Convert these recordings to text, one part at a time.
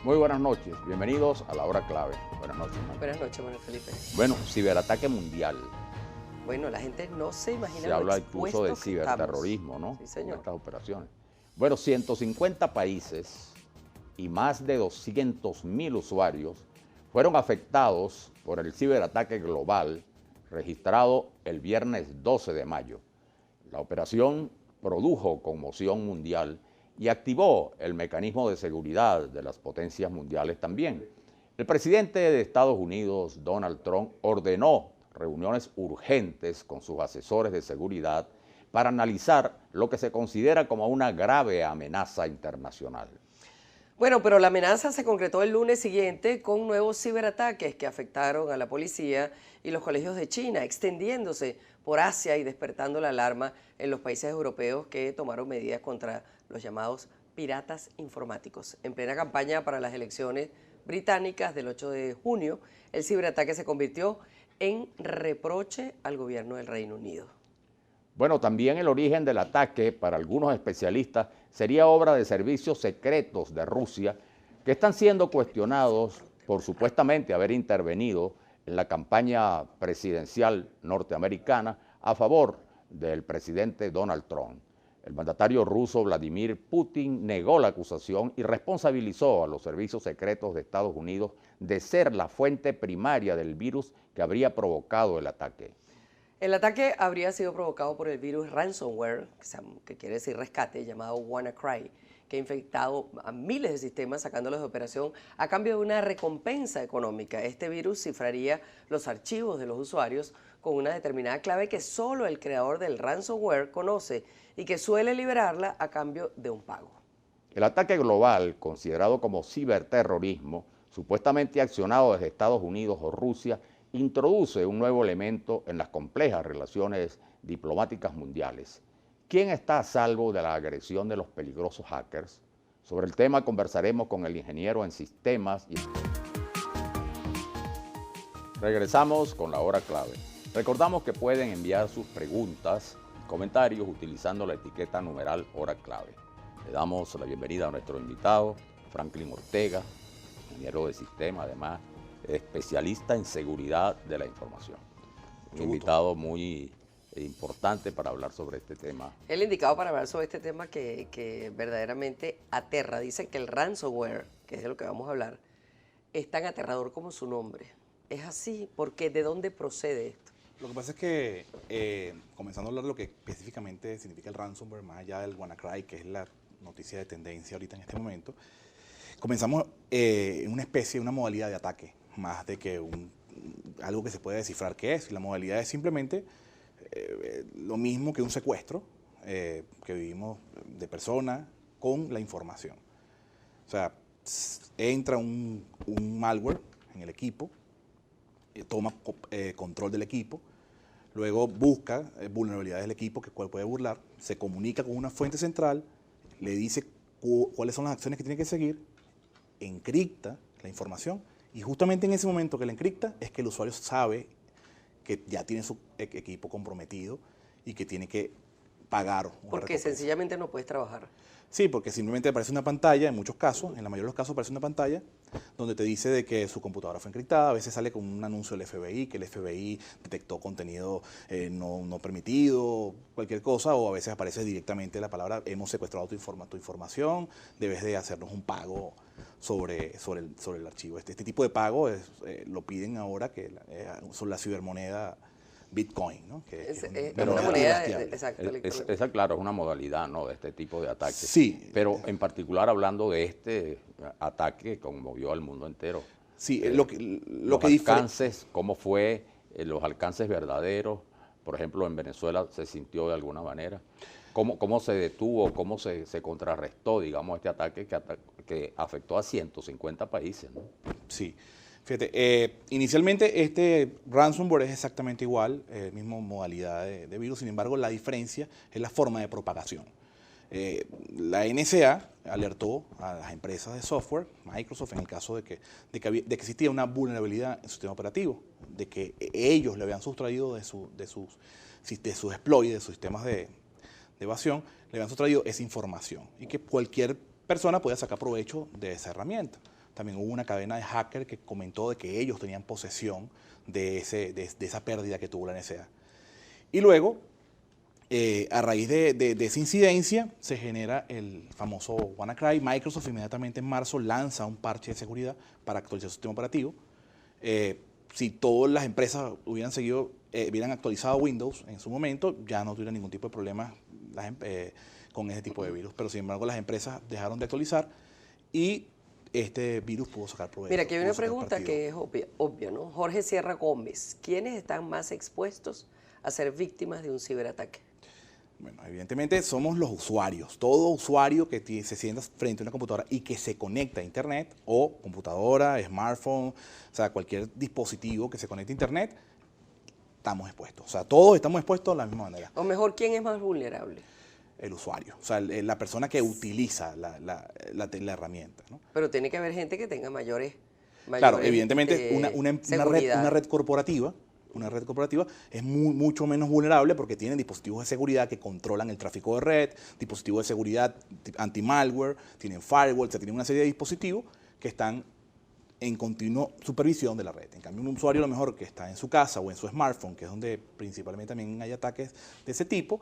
Muy buenas noches, bienvenidos a la hora clave. Buenas noches, Manuel. Buenas noches, Manuel Felipe. Bueno, ciberataque mundial. Bueno, la gente no se imagina Se lo habla incluso de expuestos que estamos. ciberterrorismo, ¿no? Sí, Con señor. estas operaciones. Bueno, 150 países y más de 200.000 usuarios fueron afectados por el ciberataque global registrado el viernes 12 de mayo. La operación produjo conmoción mundial y activó el mecanismo de seguridad de las potencias mundiales también. El presidente de Estados Unidos, Donald Trump, ordenó reuniones urgentes con sus asesores de seguridad para analizar lo que se considera como una grave amenaza internacional. Bueno, pero la amenaza se concretó el lunes siguiente con nuevos ciberataques que afectaron a la policía y los colegios de China, extendiéndose por Asia y despertando la alarma en los países europeos que tomaron medidas contra los llamados piratas informáticos. En plena campaña para las elecciones británicas del 8 de junio, el ciberataque se convirtió en reproche al gobierno del Reino Unido. Bueno, también el origen del ataque, para algunos especialistas, sería obra de servicios secretos de Rusia que están siendo cuestionados por supuestamente haber intervenido en la campaña presidencial norteamericana a favor del presidente Donald Trump. El mandatario ruso Vladimir Putin negó la acusación y responsabilizó a los servicios secretos de Estados Unidos de ser la fuente primaria del virus que habría provocado el ataque. El ataque habría sido provocado por el virus ransomware, que quiere decir rescate, llamado WannaCry, que ha infectado a miles de sistemas sacándolos de operación a cambio de una recompensa económica. Este virus cifraría los archivos de los usuarios con una determinada clave que solo el creador del ransomware conoce y que suele liberarla a cambio de un pago. El ataque global, considerado como ciberterrorismo, supuestamente accionado desde Estados Unidos o Rusia, introduce un nuevo elemento en las complejas relaciones diplomáticas mundiales. ¿Quién está a salvo de la agresión de los peligrosos hackers? Sobre el tema conversaremos con el ingeniero en sistemas y... Regresamos con la hora clave. Recordamos que pueden enviar sus preguntas y comentarios utilizando la etiqueta numeral hora clave. Le damos la bienvenida a nuestro invitado, Franklin Ortega, ingeniero de sistemas, además especialista en seguridad de la información. Un invitado muy importante para hablar sobre este tema. El indicado para hablar sobre este tema que verdaderamente aterra. Dicen que el ransomware, que es de lo que vamos a hablar, es tan aterrador como su nombre. ¿Es así? Porque ¿de dónde procede esto? Lo que pasa es que, comenzando a hablar de lo que específicamente significa el ransomware, más allá del WannaCry, que es la noticia de tendencia ahorita en este momento, comenzamos en una especie, una modalidad de ataque, más de que algo que se puede descifrar qué es. La modalidad es simplemente lo mismo que un secuestro que vivimos de persona con la información. O sea, entra un malware en el equipo, toma control del equipo, luego busca vulnerabilidades del equipo que cual puede burlar, se comunica con una fuente central, le dice cuáles son las acciones que tiene que seguir, encripta la información y justamente en ese momento que la encripta es que el usuario sabe que ya tiene su equipo comprometido y que tiene que pagar una Porque recompensa. sencillamente no puedes trabajar. Sí, porque simplemente aparece una pantalla, en muchos casos, en la mayoría de los casos aparece una pantalla donde te dice de que su computadora fue encriptada, a veces sale con un anuncio del FBI, que el FBI detectó contenido no permitido, cualquier cosa, o a veces aparece directamente la palabra, hemos secuestrado tu información, debes de hacernos un pago sobre el archivo. Este tipo de pago lo piden ahora sobre la cibermoneda Bitcoin, ¿no? Que Es una una moneda moneda, irrastreable. exacto, electrónica. Esa, claro, es una modalidad, ¿no?, de este tipo de ataques. Sí. Pero en particular hablando de este ataque que conmovió al mundo entero. Sí, Los alcances, ¿cómo fue? Los alcances verdaderos, por ejemplo, en Venezuela se sintió de alguna manera. ¿Cómo se detuvo, cómo se contrarrestó, digamos, este ataque que afectó a 150 países, ¿no? Sí. Fíjate, inicialmente este ransomware es exactamente igual, misma modalidad de virus, sin embargo la diferencia es la forma de propagación. La NSA alertó a las empresas de software, Microsoft en el caso de que existía una vulnerabilidad en su sistema operativo, de que ellos le habían sustraído de sus exploits, de sus sistemas de evasión, le habían sustraído esa información y que cualquier persona podía sacar provecho de esa herramienta. también hubo una cadena de hackers que comentó de que ellos tenían posesión de esa pérdida que tuvo la NSA. Y luego, a raíz de esa incidencia, se genera el famoso WannaCry. Microsoft inmediatamente en marzo lanza un parche de seguridad para actualizar su sistema operativo. Si todas las empresas hubieran actualizado Windows en su momento, ya no tuvieran ningún tipo de problema con ese tipo de virus. Pero sin embargo, las empresas dejaron de actualizar y este virus pudo sacar provecho. Mira, aquí hay una pregunta que es obvia, ¿no? Jorge Sierra Gómez, ¿quiénes están más expuestos a ser víctimas de un ciberataque? Bueno, evidentemente somos los usuarios. Todo usuario que se sienta frente a una computadora y que se conecta a Internet, o computadora, smartphone, o sea, cualquier dispositivo que se conecte a Internet, estamos expuestos. O sea, todos estamos expuestos de la misma manera. O mejor, ¿quién es más vulnerable? El usuario, o sea, la persona que utiliza la herramienta, ¿no? Pero tiene que haber gente que tenga mayores claro, evidentemente una red corporativa es mucho menos vulnerable porque tienen dispositivos de seguridad que controlan el tráfico de red, dispositivos de seguridad anti-malware, tienen firewall, o sea, tienen una serie de dispositivos que están en continua supervisión de la red. En cambio, un usuario a lo mejor que está en su casa o en su smartphone, que es donde principalmente también hay ataques de ese tipo,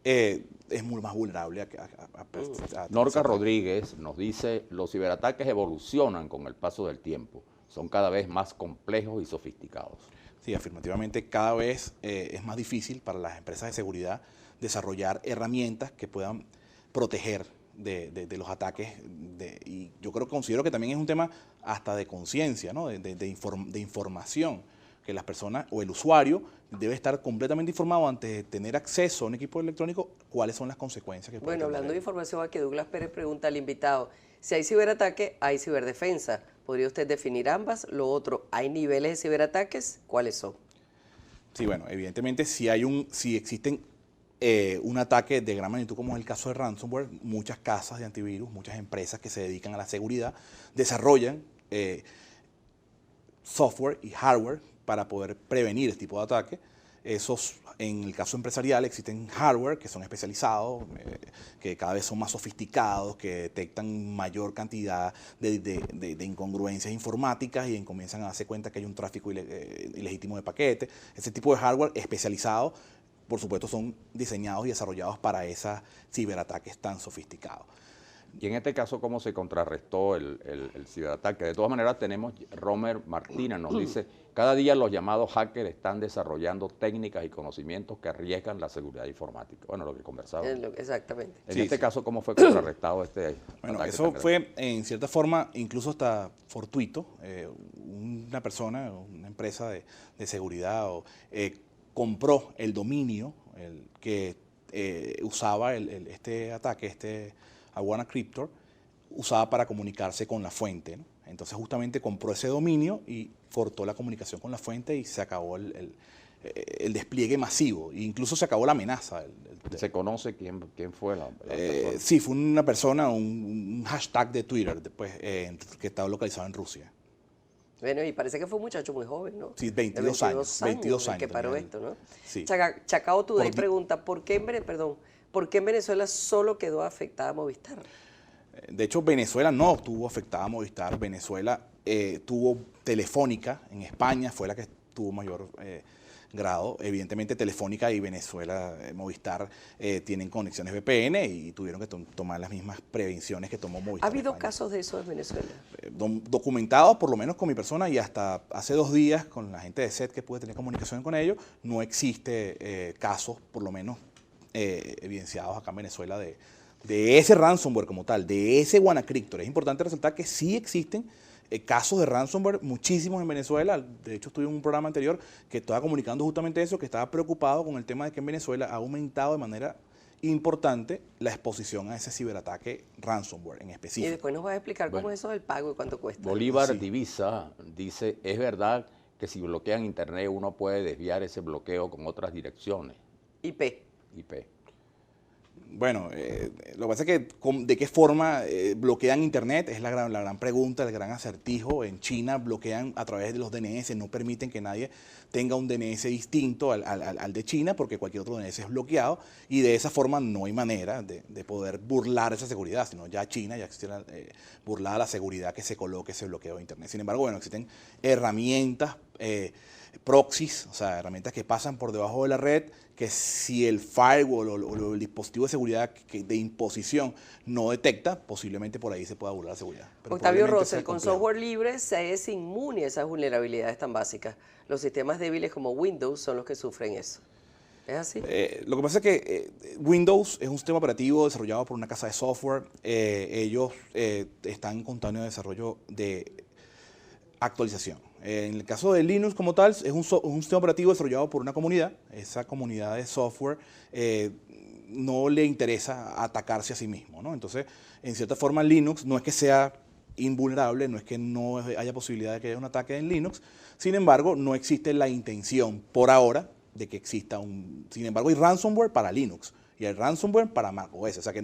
es muy más vulnerable a Norca Rodríguez nos dice, los ciberataques evolucionan con el paso del tiempo, son cada vez más complejos y sofisticados. Sí, afirmativamente cada vez es más difícil para las empresas de seguridad desarrollar herramientas que puedan proteger de los ataques. Y yo considero que también es un tema hasta de conciencia, ¿no? de información, que las personas o el usuario debe estar completamente informado antes de tener acceso a un equipo electrónico, cuáles son las consecuencias que puede tener. Bueno, hablando de información, aquí Douglas Pérez pregunta al invitado, si hay ciberataque, hay ciberdefensa. ¿Podría usted definir ambas? Lo otro, ¿hay niveles de ciberataques? ¿Cuáles son? Sí, bueno, evidentemente si existen un ataque de gran magnitud como es el caso de ransomware, muchas casas de antivirus, muchas empresas que se dedican a la seguridad desarrollan software y hardware para poder prevenir este tipo de ataques. En el caso empresarial existen hardware que son especializados, que cada vez son más sofisticados, que detectan mayor cantidad de incongruencias informáticas y comienzan a darse cuenta que hay un tráfico ilegítimo de paquetes. Ese tipo de hardware especializado, por supuesto, son diseñados y desarrollados para esos ciberataques tan sofisticados. Y en este caso, ¿cómo se contrarrestó el ciberataque? De todas maneras, tenemos, Romer Martínez nos dice, cada día los llamados hackers están desarrollando técnicas y conocimientos que arriesgan la seguridad informática. Bueno, lo que conversábamos. Exactamente. En este caso, ¿cómo fue contrarrestado este Bueno, ataque? eso fue, en cierta forma, incluso hasta fortuito. Una persona, una empresa de seguridad, compró el dominio que usaba este ataque, a WannaCryptor, usaba para comunicarse con la fuente, ¿no? Entonces justamente compró ese dominio y cortó la comunicación con la fuente y se acabó el despliegue masivo. E incluso se acabó la amenaza. ¿Se conoce quién fue la persona? Sí, fue una persona, un hashtag de Twitter después, que estaba localizado en Rusia. Bueno, y parece que fue un muchacho muy joven, ¿no? Sí, 22 años. 22 años. Que paró esto, ¿no? Sí. Chacao Today pregunta, ¿por qué en Venezuela solo quedó afectada Movistar? De hecho, Venezuela no tuvo afectada a Movistar. Venezuela tuvo Telefónica en España, fue la que tuvo mayor grado. Evidentemente, Telefónica y Venezuela, Movistar, tienen conexiones VPN y tuvieron que tomar las mismas prevenciones que tomó Movistar. ¿Ha habido casos de eso en Venezuela? Documentados, por lo menos con mi persona, y hasta hace 2 días con la gente de SET que pude tener comunicación con ellos, no existe casos, por lo menos, evidenciados acá en Venezuela de ese ransomware como tal, de ese WannaCryptor. Es importante resaltar que sí existen casos de ransomware, muchísimos en Venezuela. De hecho, estuve en un programa anterior que estaba comunicando justamente eso, que estaba preocupado con el tema de que en Venezuela ha aumentado de manera importante la exposición a ese ciberataque ransomware en específico. Y después nos vas a explicar cómo es eso del pago y cuánto cuesta. Bolívar Divisa dice, ¿es verdad que si bloquean Internet uno puede desviar ese bloqueo con otras direcciones? IP. Bueno, lo que pasa es que de qué forma bloquean Internet es la gran pregunta, el gran acertijo. En China bloquean a través de los DNS, no permiten que nadie tenga un DNS distinto al de China porque cualquier otro DNS es bloqueado y de esa forma no hay manera de poder burlar esa seguridad, sino ya China ya existe burlada la seguridad que se coloque ese bloqueo de Internet. Sin embargo, bueno, existen herramientas proxies, o sea, herramientas que pasan por debajo de la red, que si el firewall o el dispositivo de seguridad de imposición no detecta, posiblemente por ahí se pueda burlar la seguridad. Pero Octavio Rosell, con software libre se es inmune a esas vulnerabilidades tan básicas. Los sistemas débiles como Windows son los que sufren eso. ¿Es así? Lo que pasa es que Windows es un sistema operativo desarrollado por una casa de software. Ellos están en constante desarrollo de actualización. En el caso de Linux como tal, es un sistema operativo desarrollado por una comunidad. Esa comunidad de software no le interesa atacarse a sí mismo, ¿no? Entonces, en cierta forma, Linux no es que sea invulnerable, no es que no haya posibilidad de que haya un ataque en Linux. Sin embargo, no existe la intención por ahora de que exista un... Sin embargo, hay ransomware para Linux y hay ransomware para macOS. O sea que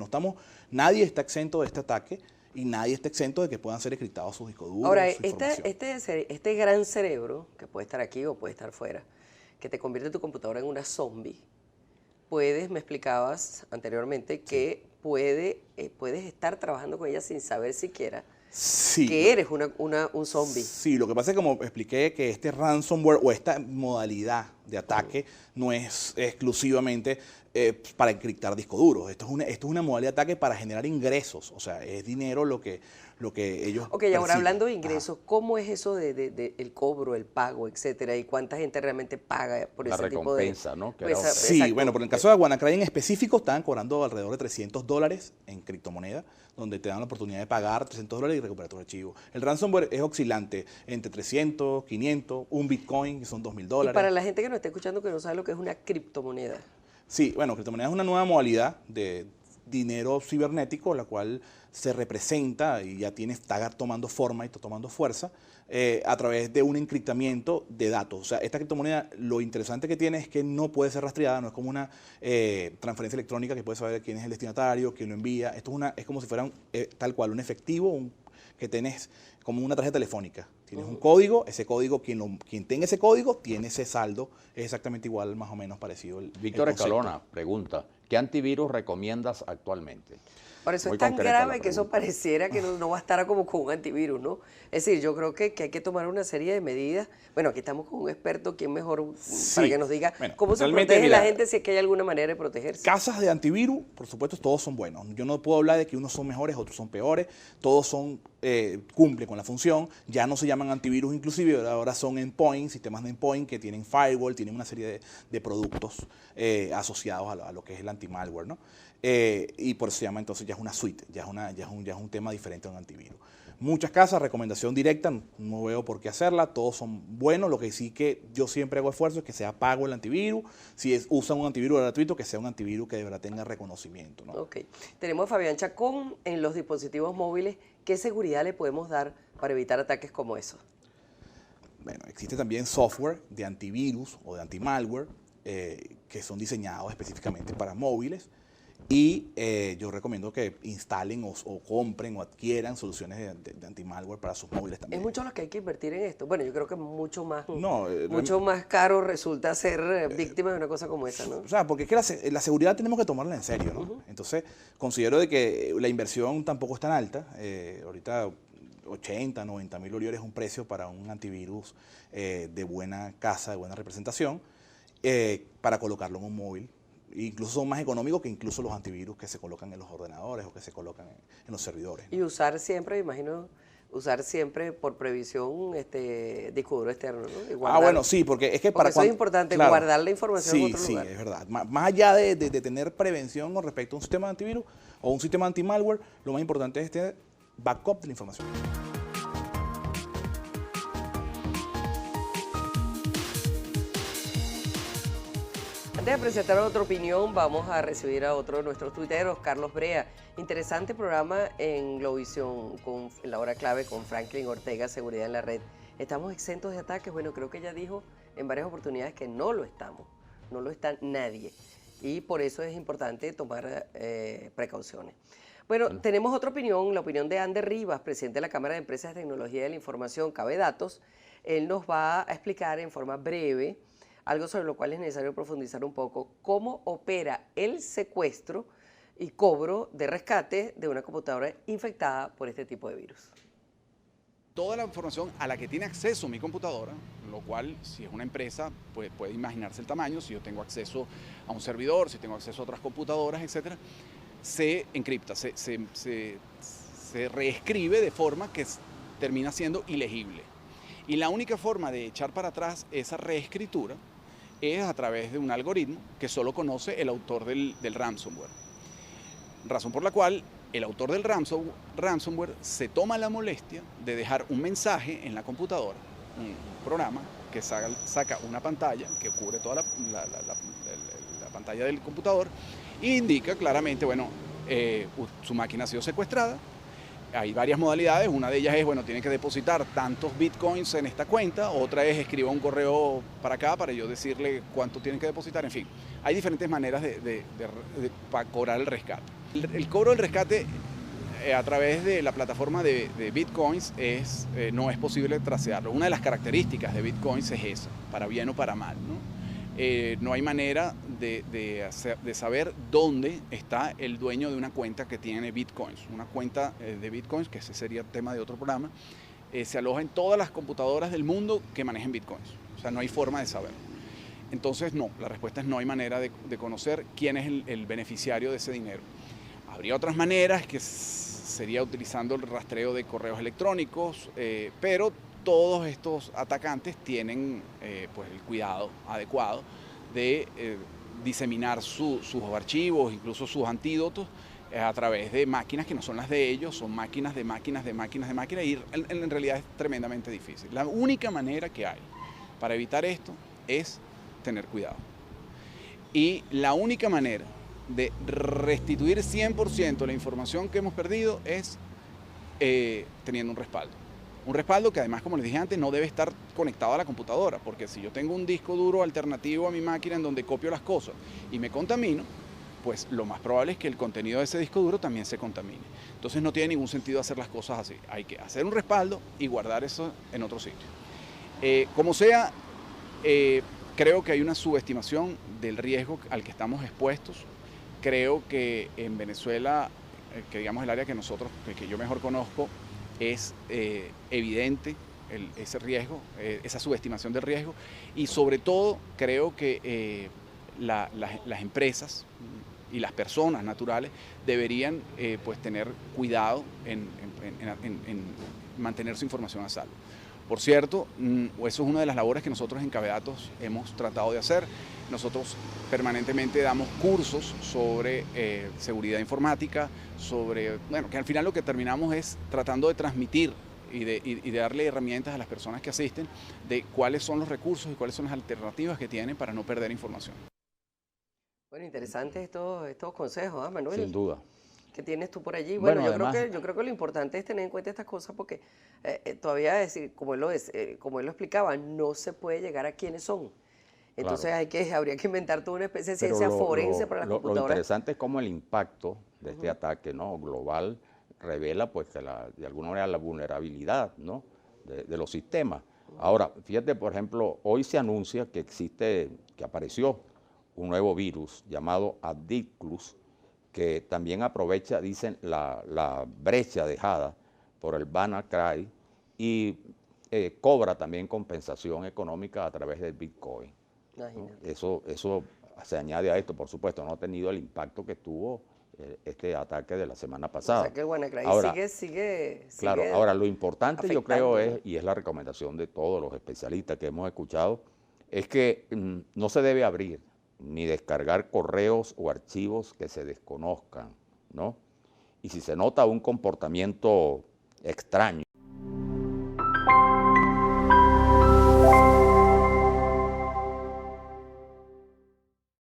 nadie está exento de este ataque y nadie está exento de que puedan ser encriptados sus discos duros. Ahora, su información. este gran cerebro, que puede estar aquí o puede estar fuera, que te convierte tu computadora en una zombie, me explicabas anteriormente que puedes estar trabajando con ella sin saber siquiera que eres un zombie. Sí, lo que pasa es que como expliqué que este ransomware o esta modalidad de ataque no es exclusivamente para encriptar discos duros. Esto es una modalidad de ataque para generar ingresos. O sea, es dinero lo que ellos Ok, ahora perciben. hablando de ingresos, ¿cómo es eso de el cobro, el pago, etcétera? ¿Y cuánta gente realmente paga por La ese tipo de...? recompensa, ¿no? Que Sí, exacto. bueno, por el caso de WannaCry en específico, estaban cobrando alrededor de $300 en criptomoneda, donde te dan la oportunidad de pagar $300 y recuperar tus archivos. El ransomware es oscilante entre 300, 500, un Bitcoin, que son $2.000. Y para la gente que nos está escuchando que no sabe lo que es una criptomoneda. Sí, bueno, criptomoneda es una nueva modalidad de dinero cibernético, la cual se representa y ya está tomando forma y está tomando fuerza a través de un encriptamiento de datos. O sea, esta criptomoneda, lo interesante que tiene es que no puede ser rastreada, no es como una transferencia electrónica que puede saber quién es el destinatario, quién lo envía. Esto es como si fuera tal cual un efectivo, que tenés como una tarjeta telefónica. Tienes un código, ese código, quien tenga ese código, tiene ese saldo, es exactamente igual, más o menos parecido. Víctor Escalona pregunta, ¿qué antivirus recomiendas actualmente? Por eso Muy es tan concreta la grave que eso pregunta. pareciera que no bastara como con un antivirus, ¿no? Es decir, yo creo que hay que tomar una serie de medidas. Bueno, aquí estamos con un experto, ¿quién mejor para que nos diga bueno, cómo se realmente, protege la mira, gente si es que hay alguna manera de protegerse? Casas de antivirus, por supuesto, todos son buenos. Yo no puedo hablar de que unos son mejores, otros son peores. Todos cumplen con la función. Ya no se llaman antivirus inclusive, ahora son endpoint, sistemas de endpoint que tienen firewall, tienen una serie de productos asociados a lo que es el anti-malware, ¿no? Y por eso se llama, entonces ya es una suite, ya es un tema diferente a un antivirus. Muchas casas, recomendación directa, no veo por qué hacerla, todos son buenos, lo que sí que yo siempre hago esfuerzo es que sea pago el antivirus, si usan un antivirus gratuito, que sea un antivirus que de verdad tenga reconocimiento, ¿no? Ok. Tenemos a Fabián Chacón en los dispositivos móviles. ¿Qué seguridad le podemos dar para evitar ataques como esos? Bueno, existe también software de antivirus o de antimalware que son diseñados específicamente para móviles. Y yo recomiendo que instalen o compren o adquieran soluciones de anti-malware para sus móviles también. Es mucho lo que hay que invertir en esto. Bueno, yo creo que mucho más caro resulta ser víctima de una cosa como esa, ¿no? O sea, porque es que la seguridad tenemos que tomarla en serio, ¿no? Entonces, considero de que la inversión tampoco es tan alta. Ahorita 80, 90 mil bolívares es un precio para un antivirus de buena casa, de buena representación, para colocarlo en un móvil. Incluso son más económicos que incluso los antivirus que se colocan en los ordenadores o que se colocan en los servidores, ¿no? Y usar siempre, imagino, por previsión disco duro externo, ¿no? Bueno, sí, porque es que porque eso es importante, claro, guardar la información en otro lugar. Sí, es verdad. Más allá de tener prevención con respecto a un sistema de antivirus o un sistema anti-malware, lo más importante es tener backup de la información. Antes de presentar otra opinión, vamos a recibir a otro de nuestros tuiteros, Carlos Brea. Interesante programa en Globovisión, en la hora clave con Franklin Ortega, Seguridad en la Red. ¿Estamos exentos de ataques? Bueno, creo que ella dijo en varias oportunidades que no lo estamos. No lo está nadie. y por eso es importante tomar precauciones. Bueno, tenemos otra opinión, la opinión de Ander Rivas, presidente de la Cámara de Empresas de Tecnología de la Información, Cabe Datos. Él nos va a explicar en forma breve algo sobre lo cual es necesario profundizar un poco, cómo opera el secuestro y cobro de rescate de una computadora infectada por este tipo de virus. Toda la información a la que tiene acceso mi computadora, lo cual, si es una empresa, pues puede imaginarse el tamaño, si yo tengo acceso a un servidor, si tengo acceso a otras computadoras, etcétera, se encripta, se reescribe de forma que termina siendo ilegible. Y la única forma de echar para atrás esa reescritura es a través de un algoritmo que solo conoce el autor del ransomware. Razón por la cual el autor del ransomware se toma la molestia de dejar un mensaje en la computadora, un programa que saca una pantalla que cubre toda la pantalla del computador e indica claramente, bueno, su máquina ha sido secuestrada. Hay varias modalidades, una de ellas es, bueno, tiene que depositar tantos bitcoins en esta cuenta, otra es escriba un correo para acá para yo decirle cuánto tienen que depositar, en fin. Hay diferentes maneras para cobrar el rescate. El cobro del rescate a través de la plataforma de bitcoins no es posible tracearlo. Una de las características de bitcoins es esa, para bien o para mal, ¿no? No hay manera de saber dónde está el dueño de una cuenta que tiene bitcoins. Una cuenta de bitcoins, que ese sería tema de otro programa, se aloja en todas las computadoras del mundo que manejen bitcoins. O sea, no hay forma de saberlo. Entonces, no, la respuesta es no hay manera de conocer quién es el beneficiario de ese dinero. Habría otras maneras, que sería utilizando el rastreo de correos electrónicos, pero todos estos atacantes tienen pues el cuidado adecuado de diseminar sus archivos, incluso sus antídotos, a través de máquinas que no son las de ellos, son máquinas de máquinas de máquinas de máquinas, y en realidad es tremendamente difícil. La única manera que hay para evitar esto es tener cuidado. Y la única manera de restituir 100% la información que hemos perdido es teniendo un respaldo. Un respaldo que además, como les dije antes, no debe estar conectado a la computadora, porque si yo tengo un disco duro alternativo a mi máquina en donde copio las cosas y me contamino, pues lo más probable es que el contenido de ese disco duro también se contamine. Entonces no tiene ningún sentido hacer las cosas así. Hay que hacer un respaldo y guardar eso en otro sitio. Como sea, creo que hay una subestimación del riesgo al que estamos expuestos. Creo que en Venezuela, que digamos el área que yo mejor conozco, es evidente ese riesgo, esa subestimación del riesgo, y sobre todo creo que las empresas y las personas naturales deberían pues tener cuidado en mantener su información a salvo. Por cierto, eso es una de las labores que nosotros en Cabe Datos hemos tratado de hacer. Nosotros permanentemente damos cursos sobre seguridad informática, bueno, que al final lo que terminamos es tratando de transmitir y de darle herramientas a las personas que asisten de cuáles son los recursos y cuáles son las alternativas que tienen para no perder información. Bueno, interesantes estos consejos, ¿ah, Manuel? Sin duda. ¿Qué tienes tú por allí? Bueno, además, yo creo que lo importante es tener en cuenta estas cosas porque todavía, decir, como él lo explicaba, no se puede llegar a quiénes son. Entonces claro, habría que inventar toda una especie de ciencia forense para las computadoras. Lo interesante es cómo el impacto de este ataque, ¿no?, global revela pues que de alguna manera la vulnerabilidad, ¿no?, de los sistemas. Ahora, fíjate, por ejemplo, hoy se anuncia que apareció un nuevo virus llamado Addiclus, que también aprovecha, dicen, la brecha dejada por el WannaCry y cobra también compensación económica a través del Bitcoin, ¿no? Eso se añade a esto, por supuesto, no ha tenido el impacto que tuvo este ataque de la semana pasada. O sea que WannaCry sigue claro, ahora lo importante yo creo y es la recomendación de todos los especialistas que hemos escuchado, es que no se debe abrir ni descargar correos o archivos que se desconozcan, ¿no? Y si se nota un comportamiento extraño,